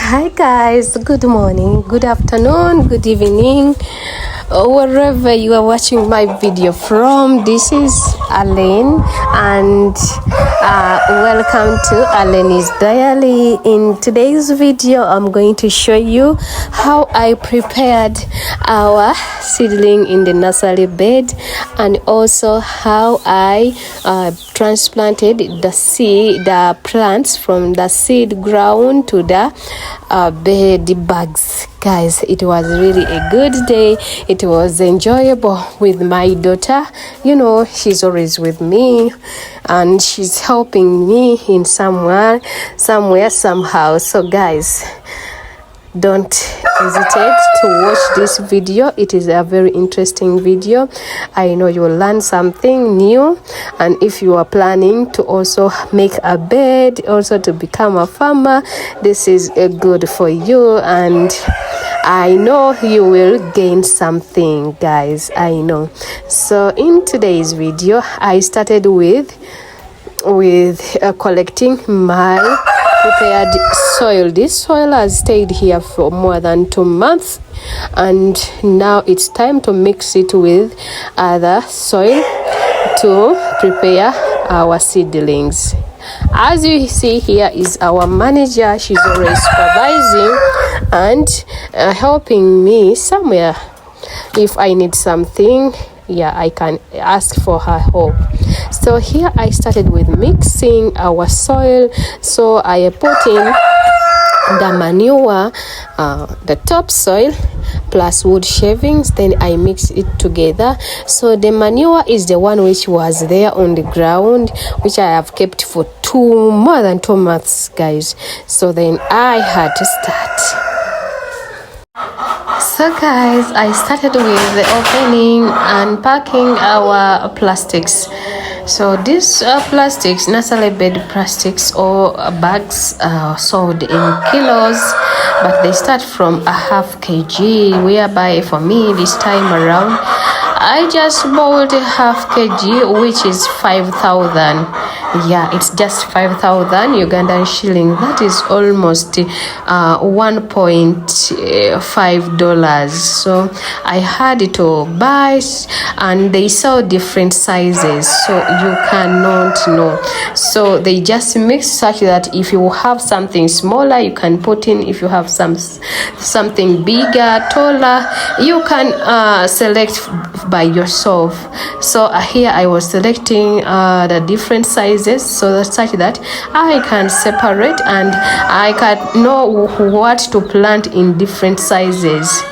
Hi guys, good morning, good afternoon, good evening, wherever you are watching my video from. This is Alain and welcome to Alain's Diary. In today's video, I'm going to show you how I prepared our seedling in the nursery bed and also how I transplanted the plants from the seed ground to the bed bags. Guys, it was really a good day. It was enjoyable with my daughter. You know, she's always with me and she's helping me in somewhere, somehow. So guys, don't hesitate to watch this video. It is a very interesting video. I know you will learn something new, and if you are planning to also make a bed, also to become a farmer, this is good for you, and I know you will gain something, guys. I know. So in today's video, I started with collecting my prepared soil. This soil has stayed here for more than 2 months, and now it's time to mix it with other soil to prepare our seedlings. As you see, here is our manager. She's always supervising and helping me somewhere. If I need something, I can ask for her help. So here I started with mixing our soil. So I put in the manure, the topsoil plus wood shavings, then I mix it together. So the manure is the one which was there on the ground, which I have kept for more than 2 months, guys. So then I had to start. So guys, I started with the opening and packing our plastics. So these plastics, nursery bed plastics or bags, sold in kilos, but they start from a half kg, whereby for me this time around I just bought a half kg, which is 5,000. Yeah, it's just 5,000 Ugandan shilling. That is almost $1.5. So I had to buy, and they sell different sizes, so you cannot know. So they just mix such that if you have something smaller, you can put in. If you have something bigger, taller, you can select by yourself. So here I was selecting the different sizes, so that such that I can separate and I can know what to plant in different sizes.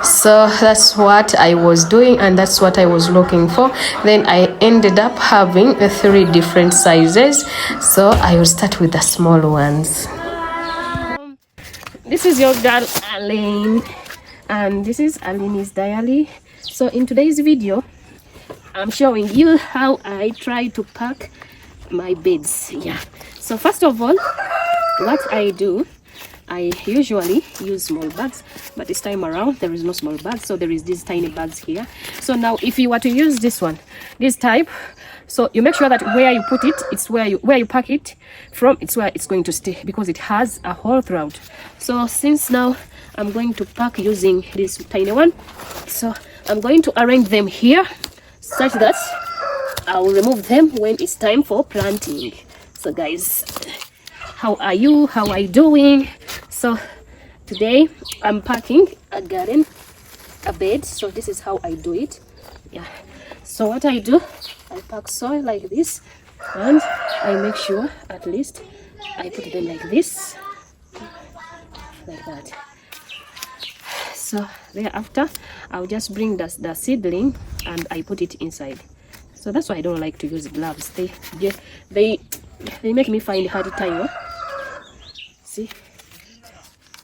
So that's what I was doing, and that's what I was looking for. Then I ended up having 3 different sizes, so I will start with the small ones. This is your girl Alain, and this is Alain's Diary. So in today's video, I'm showing you how I try to pack my beds. So first of all, what I do, I usually use small bags, but this time around there is no small bags, so there is these tiny bags here. So now if you were to use this one, this type, so you make sure that where you put it, it's where you pack it from, it's where it's going to stay, because it has a hole throughout. So since now I'm going to pack using this tiny one, so I'm going to arrange them here such that I will remove them when it's time for planting. So guys, how are you? How are you doing? So today I'm packing a garden, a bed. So this is how I do it. So what I do, I pack soil like this, and I make sure at least I put them like this, like that. So thereafter I'll just bring the seedling and I put it inside. So that's why I don't like to use gloves. They make me find hard time. See,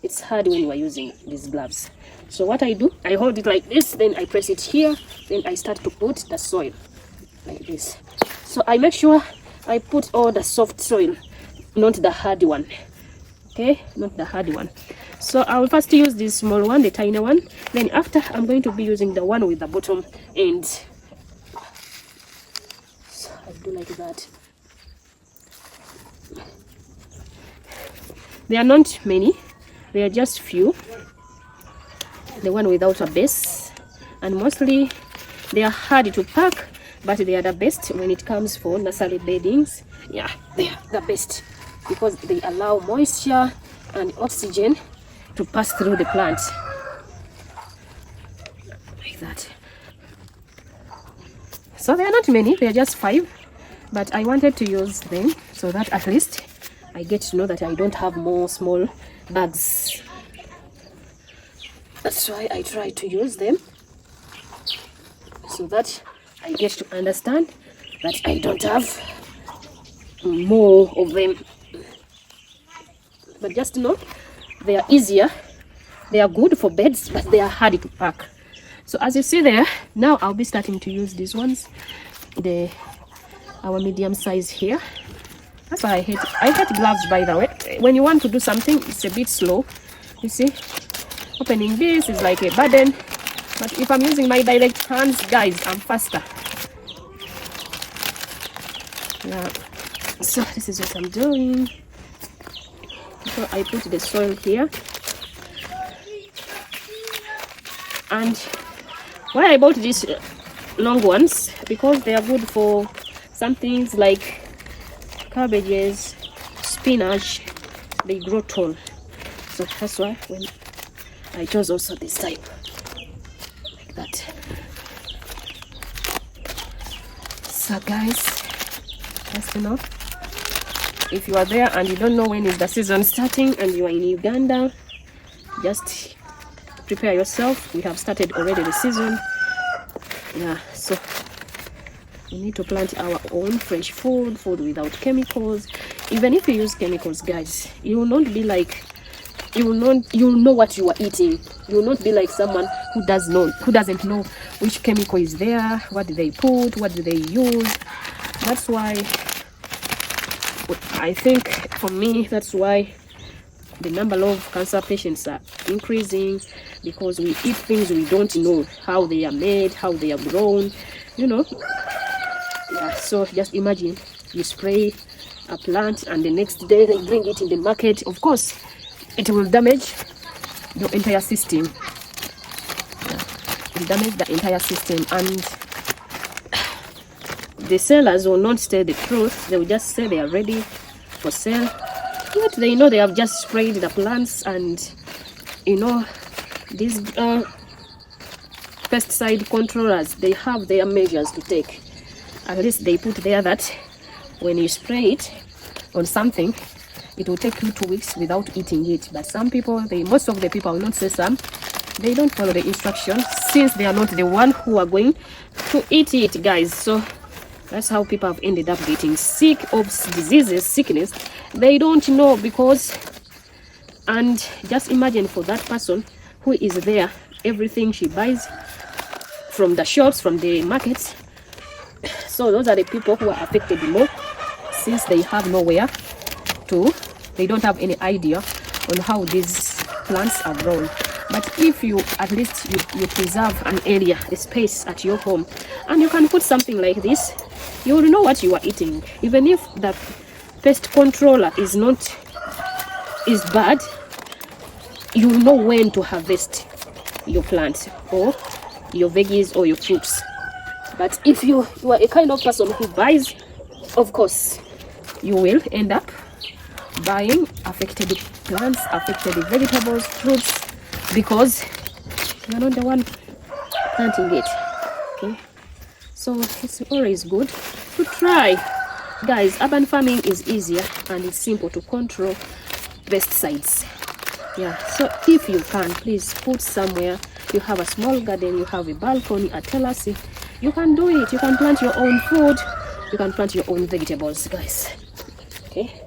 it's hard when you are using these gloves. So what I do, I hold it like this, then I press it here, then I start to put the soil like this. So I make sure I put all the soft soil, not the hard one. Okay, not the hard one. So I will first use this small one, the tiny one. Then after, I'm going to be using the one with the bottom end. So I do like that. There are not many, They are just few, the one without a base, and mostly they are hard to pack, but they are the best when it comes for nursery beddings. Yeah, they are the best because they allow moisture and oxygen to pass through the plant like that. So they are not many, they are just 5, but I wanted to use them so that at least I get to know that I don't have more small bags. That's why I try to use them, so that I get to understand that I don't have more of them. But just know they are easier, they are good for beds, but they are hard to pack. So as you see there, now I'll be starting to use these ones, our medium size here. That's why I hate gloves, by the way. When you want to do something, it's a bit slow. You see, opening this is like a burden, but if I'm using my direct hands, guys, I'm faster. Yeah, so this is what I'm doing. So I put the soil here, and why I bought these long ones, because they are good for some things like cabbages, spinach. They grow tall, so that's why when I chose also this type like that. So guys, just know, if you are there and you don't know when is the season starting and you are in Uganda, just prepare yourself. We have started already the season. Yeah, so we need to plant our own fresh food without chemicals. Even if you use chemicals, guys, you will not be like, you'll know what you are eating. You will not be like someone who doesn't know which chemical is there, what do they put, what do they use. That's why I think, for me, that's why the number of cancer patients are increasing, because we eat things we don't know how they are made, how they are grown, you know. Yeah, so just imagine you spray a plant and the next day they bring it in the market. Of course, it will damage the entire system. Yeah, it will damage the entire system, and the sellers will not say the truth. They will just say they are ready for sale, yet they know they have just sprayed the plants, and you know, these pesticide controllers, they have their measures to take. At least they put there that when you spray it on something, it will take you 2 weeks without eating it. But some people, most of the people, will not say some, they don't follow the instructions, since they are not the one who are going to eat it, guys. So that's how people have ended up getting sick of diseases, sickness. They don't know, because, and just imagine for that person who is there, everything she buys from the shops, from the markets. So those are the people who are affected more, since they have nowhere to, they don't have any idea on how these plants are grown. But if you, at least you preserve an area, a space at your home, and you can put something like this, you will know what you are eating. Even if the pest controller is bad, you will know when to harvest your plants or your veggies or your fruits. But if you are a kind of person who buys, of course, you will end up buying affected plants, affected vegetables, fruits, because you're not the one planting it. Okay, so it's always good to try. Guys, urban farming is easier and it's simple to control pesticides. Yeah, so if you can, please put somewhere, you have a small garden, you have a balcony, a terrace, you can do it. You can plant your own food, you can plant your own vegetables, guys. Okay,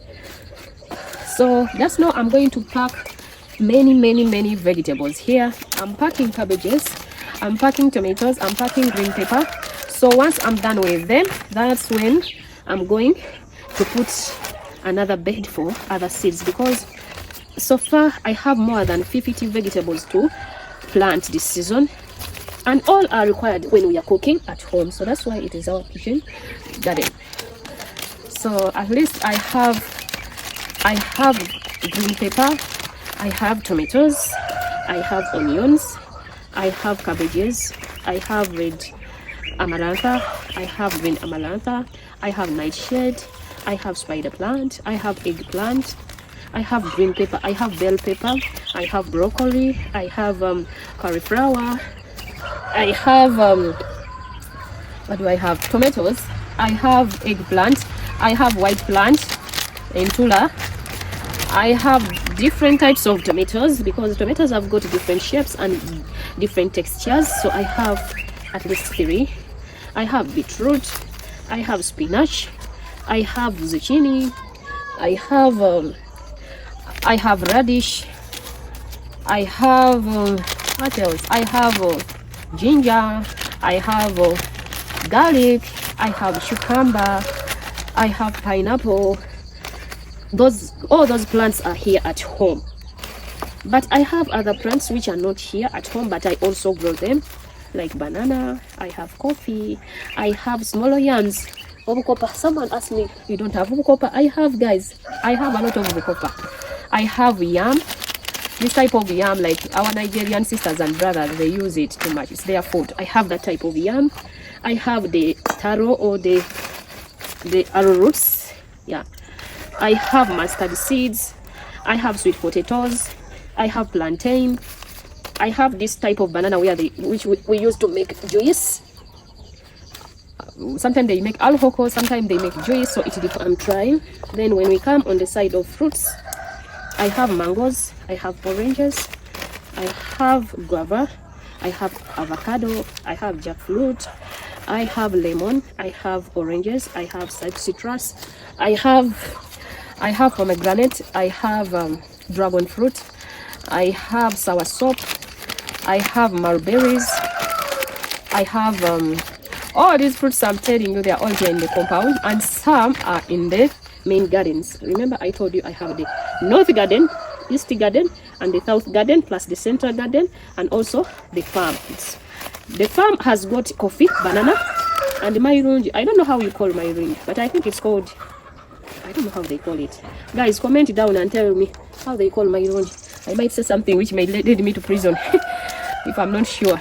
so just know I'm going to pack many vegetables here. I'm packing cabbages, I'm packing tomatoes, I'm packing green pepper. So once I'm done with them, that's when I'm going to put another bed for other seeds, because so far I have more than 50 vegetables to plant this season, and all are required when we are cooking at home. So that's why it is our kitchen garden. So at least I have green pepper, I have tomatoes, I have onions, I have cabbages, I have red amarantha, I have green amarantha, I have nightshade, I have spider plant, I have eggplant, I have green pepper, I have bell pepper, I have broccoli, I have cauliflower, I have what do I have? Tomatoes, I have eggplant, I have white plant, entula. I have different types of tomatoes because tomatoes have got different shapes and different textures. So I have at least 3. I have beetroot, I have spinach, I have zucchini, I have radish, I have what else? I have ginger, I have garlic, I have cucumber, I have pineapple. All those plants are here at home, but I have other plants which are not here at home, but I also grow them, like banana, I have coffee, I have smaller yams, obukopa. Someone asked me, you don't have obukopa? I have, guys, I have a lot of obukopa. I have yam, this type of yam, like our Nigerian sisters and brothers, they use it too much, it's their food. I have that type of yam. I have the taro or the arrowroots, yeah. I have mustard seeds, I have sweet potatoes, I have plantain, I have this type of banana which we use to make juice. Sometimes they make alcohol, sometimes they make juice, so I'm trying. Then when we come on the side of fruits, I have mangoes, I have oranges, I have guava, I have avocado, I have jackfruit, I have lemon, I have oranges, I have citrus, I have pomegranate, I have dragon fruit, I have soursop, I have mulberries, I have all these fruits I'm telling you, they are all here in the compound, and some are in the main gardens. Remember I told you I have the north garden, east garden, and the south garden, plus the central garden, and also the farm. The farm has got coffee, banana, and mairungi. I don't know how you call mairungi, but I think it's called, I don't know how they call it. Guys, comment down and tell me how they call mairungi. I might say something which may lead me to prison if I'm not sure.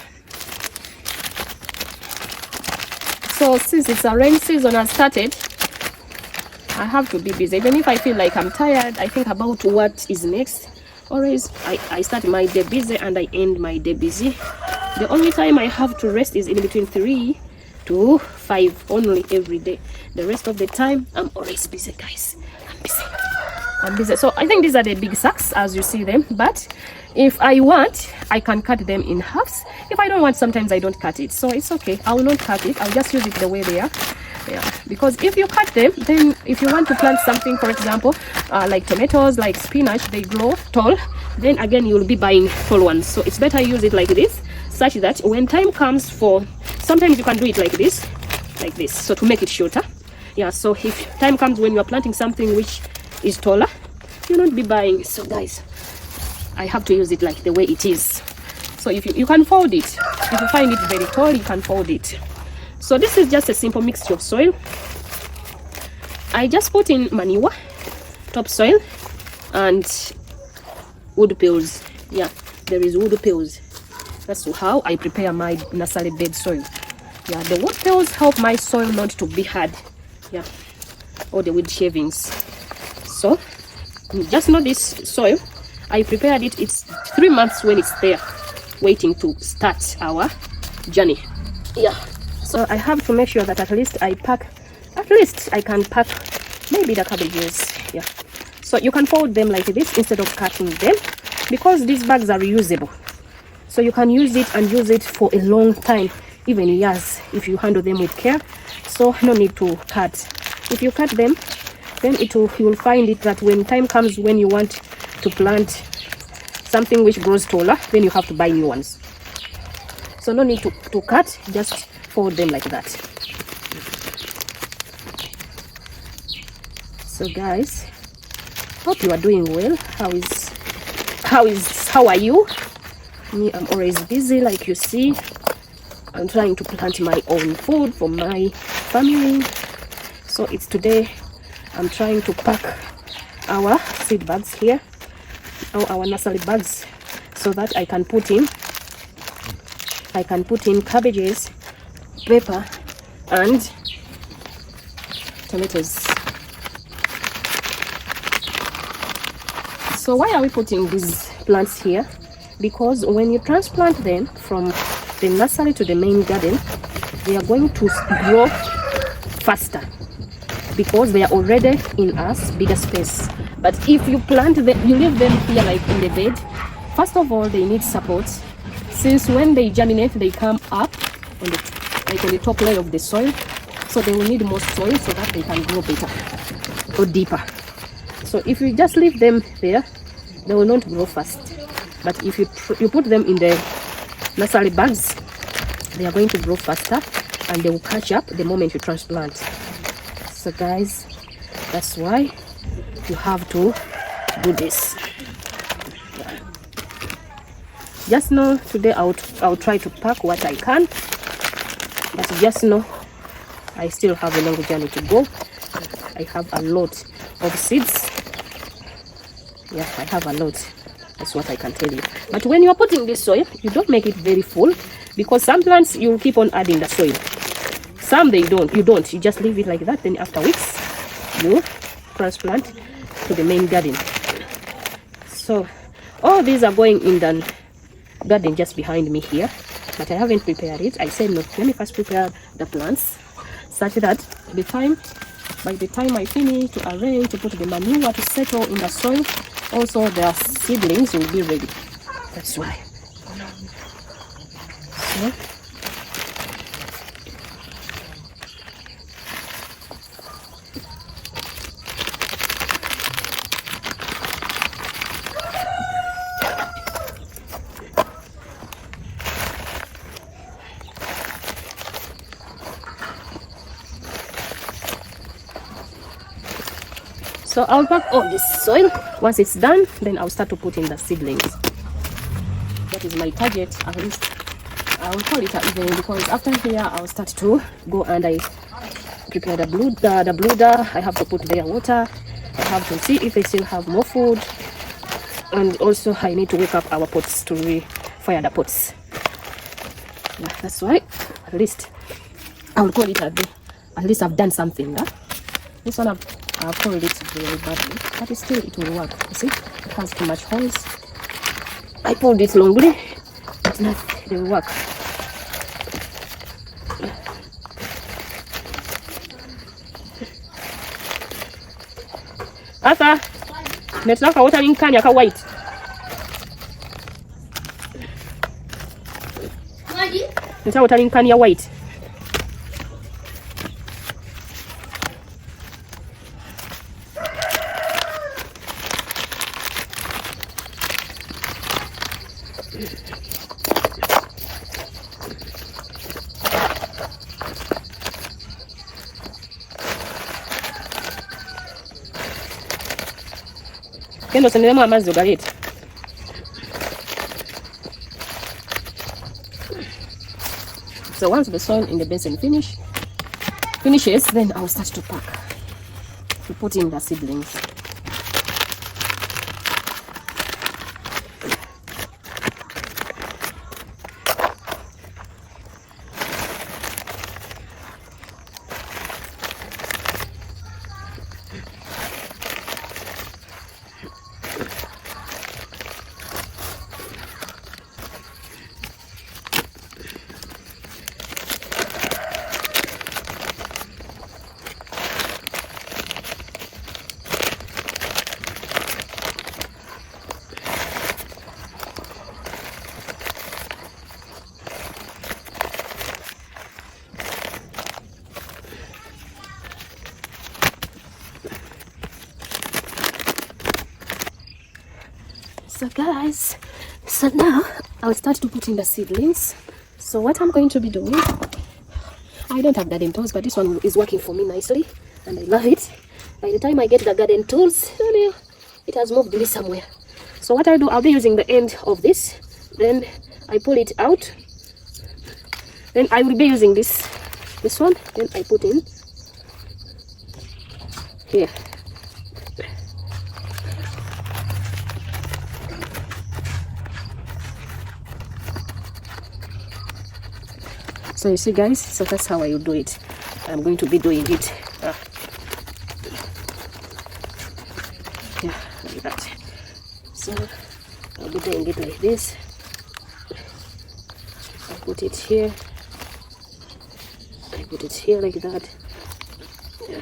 So since it's a rain season has started, I have to be busy. Even if I feel like I'm tired, I think about what is next. Always I start my day busy and I end my day busy. The only time I have to rest is in between 3 to 5 only every day. The rest of the time I'm always busy, guys. I'm busy. So I think these are the big sacks as you see them, but if I want, I can cut them in halves. If I don't want, sometimes I don't cut it, so it's okay. I will not cut it, I'll just use it the way they are. Yeah, because if you cut them, then if you want to plant something, for example like tomatoes, like spinach, they grow tall, then again you'll be buying tall ones. So it's better use it like this, such that when time comes for, sometimes you can do it like this, so to make it shorter. Yeah, so if time comes when you are planting something which is taller, you'll not be buying. So guys, I have to use it like the way it is. So if you can fold it, if you find it very tall, you can fold it. So this is just a simple mixture of soil. I just put in manure, topsoil, and wood piles. Yeah, there is wood piles. That's how I prepare my nursery bed soil. Yeah, the wood piles help my soil not to be hard. Yeah, or the wood shavings. So just know this soil, I prepared it. It's 3 months when it's there, waiting to start our journey. Yeah. So I have to make sure that at least I can pack maybe the cabbages. Yeah. So you can fold them like this instead of cutting them, because these bags are reusable. So you can use it and use it for a long time, even years, if you handle them with care. So no need to cut. If you cut them, then you will find it that when time comes when you want to plant something which grows taller, then you have to buy new ones. So no need to cut, just fold them like that. So guys, hope you are doing well. How are you? Me, I'm always busy, like you see. I'm trying to plant my own food for my family. So it's today I'm trying to pack our seed bags here. our nursery bags so that I can put in cabbages, pepper, and tomatoes. So why are we putting these plants here? Because when you transplant them from the nursery to the main garden, they are going to grow faster because they are already in a bigger space. But if you plant them, you leave them here like in the bed, first of all they need support, since when they germinate they come up on the top layer of the soil, so they will need more soil so that they can grow better or deeper. So if you just leave them there, they will not grow fast. But if you put them in the nursery bags, they are going to grow faster and they will catch up the moment you transplant. So guys, that's why you have to do this. Just know today I'll try to pack what I can, but just know I still have a long journey to go. I have a lot of seeds. Yeah, I have a lot. That's what I can tell you. But when you are putting this soil, you don't make it very full, because some plants you'll keep on adding the soil. Some you don't. You just leave it like that. Then after weeks, you transplant to the main garden. So all these are going in the garden just behind me here, but I haven't prepared it. I said no, let me first prepare the plants such that by the time I finish to arrange to put the manure to settle in the soil, also the seedlings will be ready. That's why. So I'll pack all this soil. Once it's done, then I'll start to put in the seedlings. That is my target. At least I'll call it an evening, because after here I'll start to go and I prepare the blooder. I have to put their water. I have to see if they still have more food, and also I need to wake up our pots to refire the pots. Yeah, that's why at least I'll call it a day. At least I've done something. This one I've poured it very badly, but still it will work. You see, it has too much holes. I pulled it longly, but now it will work. Arthur, netaka watering can yaka white. Netaka watering can ya white. Kendo sendelemu amazzi ogalete. So once the soil in the basin finishes, then I'll start to pack, to put in the seedlings. So guys, so now I'll start to put in the seedlings. So what I'm going to be doing, I don't have garden tools, but this one is working for me nicely and I love it. By the time I get the garden tools, it has moved this somewhere. So what I do, I'll be using the end of this, then I pull it out, then I will be using this one, then I put in here. So you see guys, so that's how I will do it. I'm going to be doing it yeah, like that. So I'll be doing it like this. I put it here, I put it here like that. Yeah.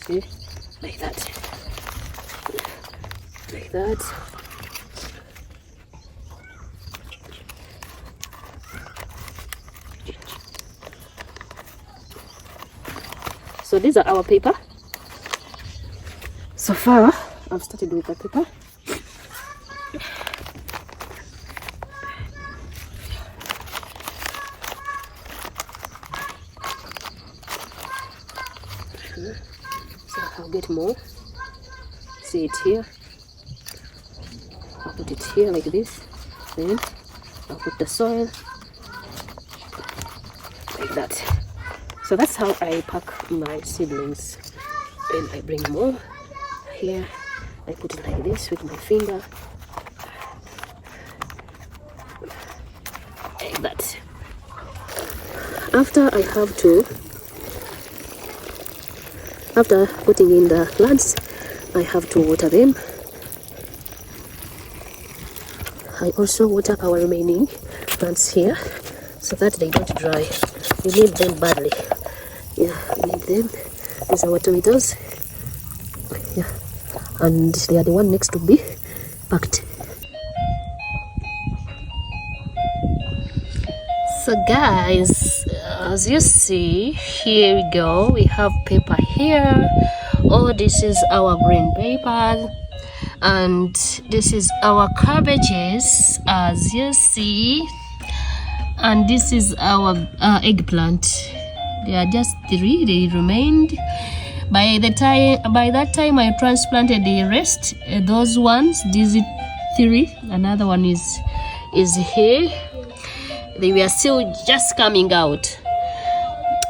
See, like that, like that. So these are our paper. So far, I've started with the paper. So I'll get more. See it here. I'll put it here like this. Then I'll put the soil like that. So that's how I pack my seedlings. And I bring more here. I put it like this with my finger. Like that. After putting in the plants, I have to water them. I also water our remaining plants here so that they don't dry. We need them badly. Yeah, we need them. These are our tomatoes. Yeah, and they are the one next to be packed. So guys, as you see, here we go. We have paper here. Oh, this is our green paper. And this is our cabbages, as you see. And this is our eggplant. There are just 3 they remained. By that time I transplanted the rest, those ones. These 3, another one is here. They were still just coming out.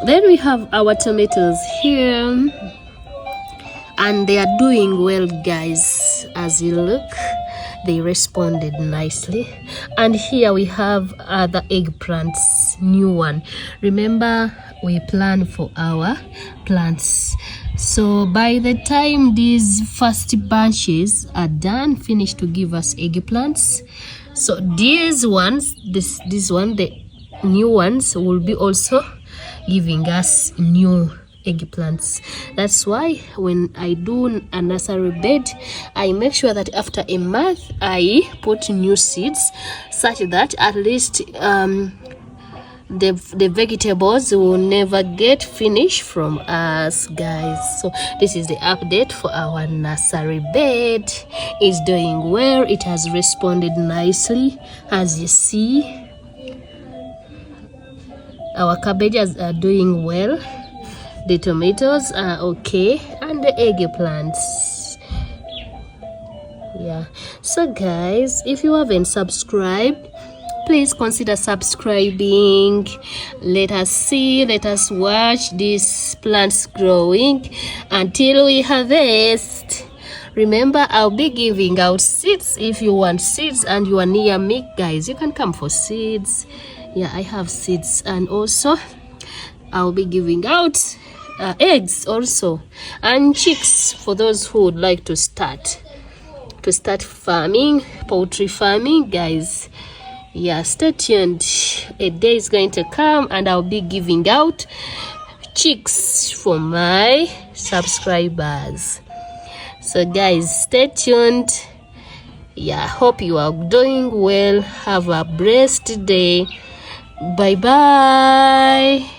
Then we have our tomatoes here, and they are doing well guys. As you look, they responded nicely. And here we have the eggplants, new one. Remember, we plan for our plants. So by the time these first bunches are done, finished to give us eggplants, so these ones, this one, the new ones, will be also giving us new eggplants. That's why when I do a nursery bed, I make sure that after a month I put new seeds, such that at least the vegetables will never get finished from us guys. So this is the update for our nursery bed. It's doing well. It has responded nicely. As you see, our cabbages are doing well, the tomatoes are okay, and the eggplants. Yeah, so guys, if you haven't subscribed, please consider subscribing. Let us watch these plants growing until we harvest. Remember, I'll be giving out seeds. If you want seeds and you are near me guys, you can come for seeds. Yeah, I have seeds, and also I'll be giving out eggs also, and chicks for those who would like to start farming, poultry farming guys. Yeah, stay tuned. A day is going to come and I'll be giving out chicks for my subscribers. So guys, stay tuned. Yeah, hope you are doing well. Have a blessed day. Bye bye.